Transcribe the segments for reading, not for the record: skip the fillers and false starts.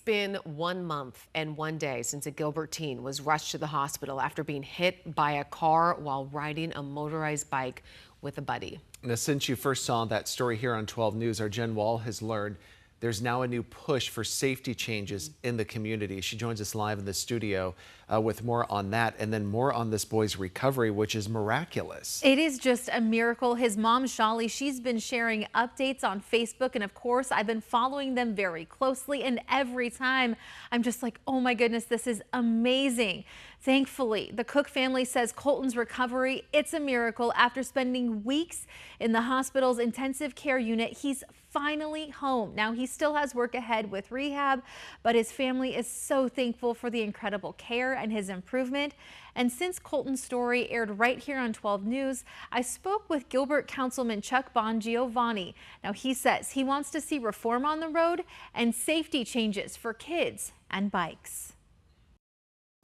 been 1 month and 1 day since a Gilbert teen was rushed to the hospital after being hit by a car while riding a motorized bike with a buddy. Now, since you first saw that story here on 12 News, our Jen Wall has learned there's now a new push for safety changes in the community. She joins us live in the studio with more on that and then more on this boy's recovery, which is miraculous. It is just a miracle. His mom, Shali, she's been sharing updates on Facebook. And of course, I've been following them very closely. And every time I'm just like, oh my goodness, this is amazing. Thankfully, the Cook family says Colton's recovery, it's a miracle. After spending weeks in the hospital's intensive care unit, he's finally home. Now, he still has work ahead with rehab, but his family is so thankful for the incredible care and his improvement. And since Colton's story aired right here on 12 News, I spoke with Gilbert Councilman Chuck Bongiovanni. Now, he says he wants to see reform on the road and safety changes for kids and bikes.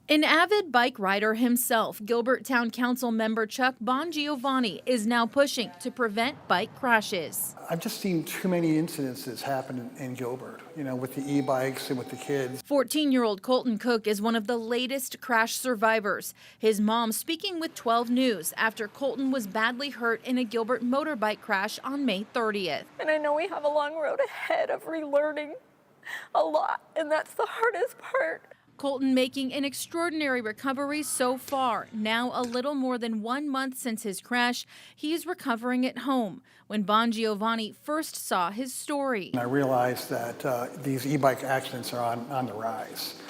An avid bike rider himself, Gilbert Town Council member Chuck Bongiovanni is now pushing to prevent bike crashes. I've just seen too many incidences happen in Gilbert, with the e-bikes and with the kids. 14-year-old Colton Cook is one of the latest crash survivors. His mom speaking with 12 News after Colton was badly hurt in a Gilbert motorbike crash on May 30th. And I know we have a long road ahead of relearning a lot, and that's the hardest part. Colton making an extraordinary recovery so far. Now a little more than 1 month since his crash, he is recovering at home. When Bongiovanni first saw his story, I realized that these e-bike accidents are on the rise.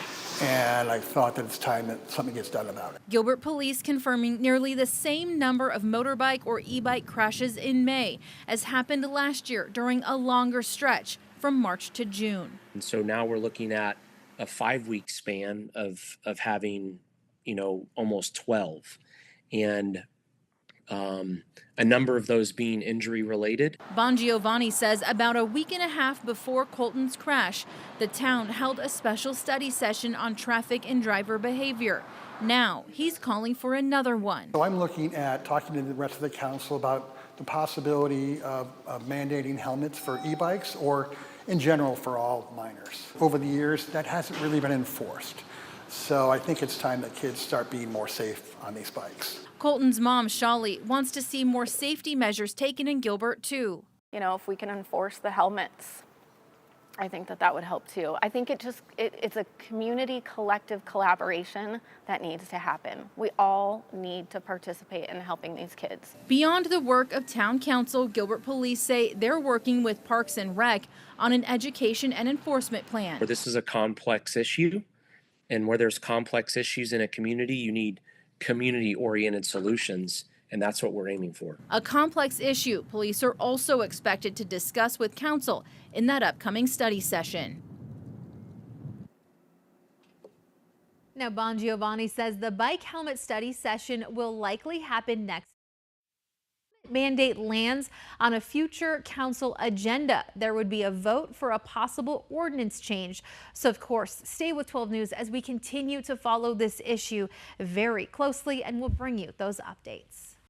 And I thought that it's time that something gets done about it. Gilbert police confirming nearly the same number of motorbike or e-bike crashes in May as happened last year during a longer stretch from March to June. And so now we're looking at a 5-week span of having, almost 12, and a number of those being injury related. Bongiovanni says about a week and a half before Colton's crash, the town held a special study session on traffic and driver behavior. Now he's calling for another one. So I'm looking at talking to the rest of the council about the possibility of mandating helmets for e-bikes or in general for all minors. Over the years, that hasn't really been enforced. So I think it's time that kids start being more safe on these bikes. Colton's mom, Shali, wants to see more safety measures taken in Gilbert, too. If we can enforce the helmets, I think that would help, too. I think it's a community collective collaboration that needs to happen. We all need to participate in helping these kids. Beyond the work of town council, Gilbert police say they're working with Parks and Rec on an education and enforcement plan. This is a complex issue, and where there's complex issues in a community, you need community-oriented solutions, and that's what we're aiming for. A complex issue police are also expected to discuss with council in that upcoming study session. Now, Bongiovanni says the bike helmet study session will likely happen next. Mandate lands on a future council agenda. There would be a vote for a possible ordinance change. So, of course, stay with 12 News as we continue to follow this issue very closely, and we'll bring you those updates.